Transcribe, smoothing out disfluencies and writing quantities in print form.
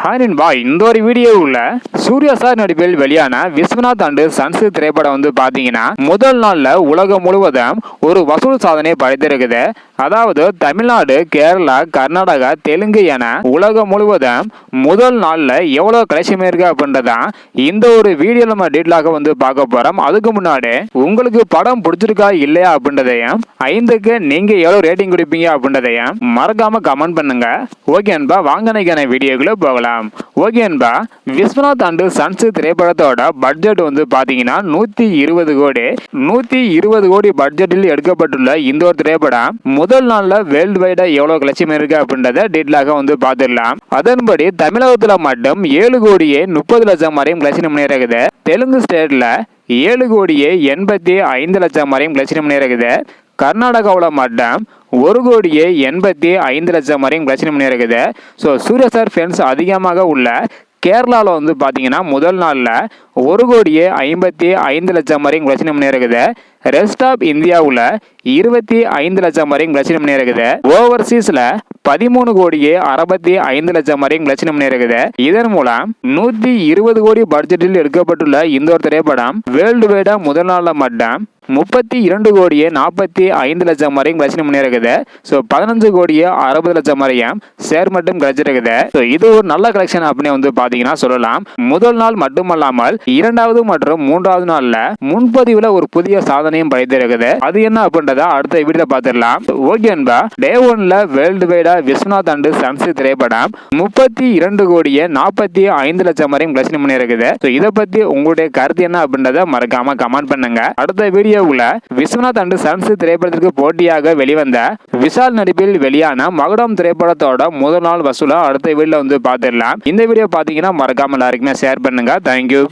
Hi நண்பா, இந்த ஒரு வீடியோவில் சூர்யா சார் நடிப்பில் வெளியான விஸ்வநாத் அண்ட் சன்ஸ் திரைப்படம் வந்து பார்த்தீங்கன்னா முதல் நாளில் உலகம் முழுவதும் ஒரு வசூல் சாதனை படைத்திருக்குது. அதாவது தமிழ்நாடு, கேரளா, கர்நாடகா, தெலுங்கு என உலகம் முழுவதும் முதல் நாளில் எவ்வளோ கலெக்ஷன் இருக்கு அப்படின்றதான் இந்த ஒரு வீடியோ நம்ம டீட்டெயிலாக வந்து பார்க்க போகிறோம். அதுக்கு முன்னாடி உங்களுக்கு படம் பிடிச்சிருக்கா இல்லையா அப்படின்றதையும் 5க்கு நீங்கள் எவ்வளோ ரேட்டிங் கொடுப்பீங்க அப்படின்றதையும் மறக்காம கமெண்ட் பண்ணுங்க. ஓகே அன்பா, வாங்க நினைக்கிற வீடியோக்குள்ள போகலாம். ஓகே அன்பா, விஸ்வநாத் அண்ட் சன்ஸ் திரைப்படத்தோட பட்ஜெட் வந்து பாத்தீங்கன்னா 120 கோடி பட்ஜெட்டில் எடுக்கப்பட்டுள்ள இந்த ஒரு திரைப்படம் முதல் நாள்ல வேர்ல்டு வைடா எவ்வளவு கலெக்ஷன் இருக்கு அப்படின்றத டீட்டெயிலாக வந்து பார்த்துடலாம். அதன்படி தமிழகத்துல மட்டும் 7,30,00,000 வரையும் கலெக்ஷன் பண்ணியிருக்குது. தெலுங்கு ஸ்டேட்ல 7,85,00,000 வரையும் கலெக்ஷன் பண்ணியிருக்குது. கர்நாடகாவில் மட்டும் 1,85,00,000 வரையும் கலெக்ஷன் பண்ணியிருக்குது. ஸோ சூர்யா சார் ஃபேன்ஸ் அதிகமாக உள்ள கேரளாவில் வந்து பார்த்தீங்கன்னா முதல் நாளில் 1,55,00,000 வரையும் கலெக்ஷன் பண்ணியிருக்குது. ரெஸ்ட் ஆஃப் இந்தியாவில் 25,00,000 வரையும் கலெக்ஷன் பண்ணியிருக்குது. ஓவர்சீஸில் 13,65,00,000 வரையும் கலெக்ஷன் பண்ணியிருக்குது. இதன் மூலம் 120 கோடி பட்ஜெட்டில் எடுக்கப்பட்டுள்ள இந்த ஒரு திரைப்படம் வேர்ல்டு வைடா முதல் நாளில் மட்டும் 32,45,00,000 வரையும் கலெக்ஷன் பண்ணியிருக்குது. ஸோ 15,60,00,000 வரையும் ஷேர் மட்டும் கிடைச்சிருக்குது. ஸோ இது ஒரு நல்ல கலெக்ஷன் அப்படின்னு வந்து பார்த்தீங்கன்னா சொல்லலாம். முதல் நாள் மட்டுமல்லாமல் 2வது மற்றும் 3வது நாள்ல முன்பதிவுல ஒரு புதிய சாதனையும் படைத்திருக்குது. அது என்ன அப்படின்றத அடுத்த வீடியோல பார்த்துடலாம். ஓகே அன்பா, டே 1ல வேர்ல்டு வைடா விஸ்வநாத் அண்ட் சன்ஸ் திரைப்படம் 32,45,00,000 வரையும் கலெக்ஷன் பண்ணியிருக்குது. ஸோ இதை பத்தி உங்களுடைய கருத்து என்ன அப்படின்றத மறக்காம கமெண்ட் பண்ணுங்க. அடுத்த வீடியோவுல விஸ்வநாத் அண்ட் சன்ஸ் திரைப்படத்திற்கு போட்டியாக வெளிவந்த விஷால் நடிப்பில் வெளியான மகுடம் திரைப்படத்தோட முதல் நாள் வசூலா அடுத்த வீடியோல வந்து பார்த்துடலாம். இந்த வீடியோ பார்த்தீங்கன்னா மறக்காம எல்லாருக்குமே ஷேர் பண்ணுங்க. தேங்க்யூ.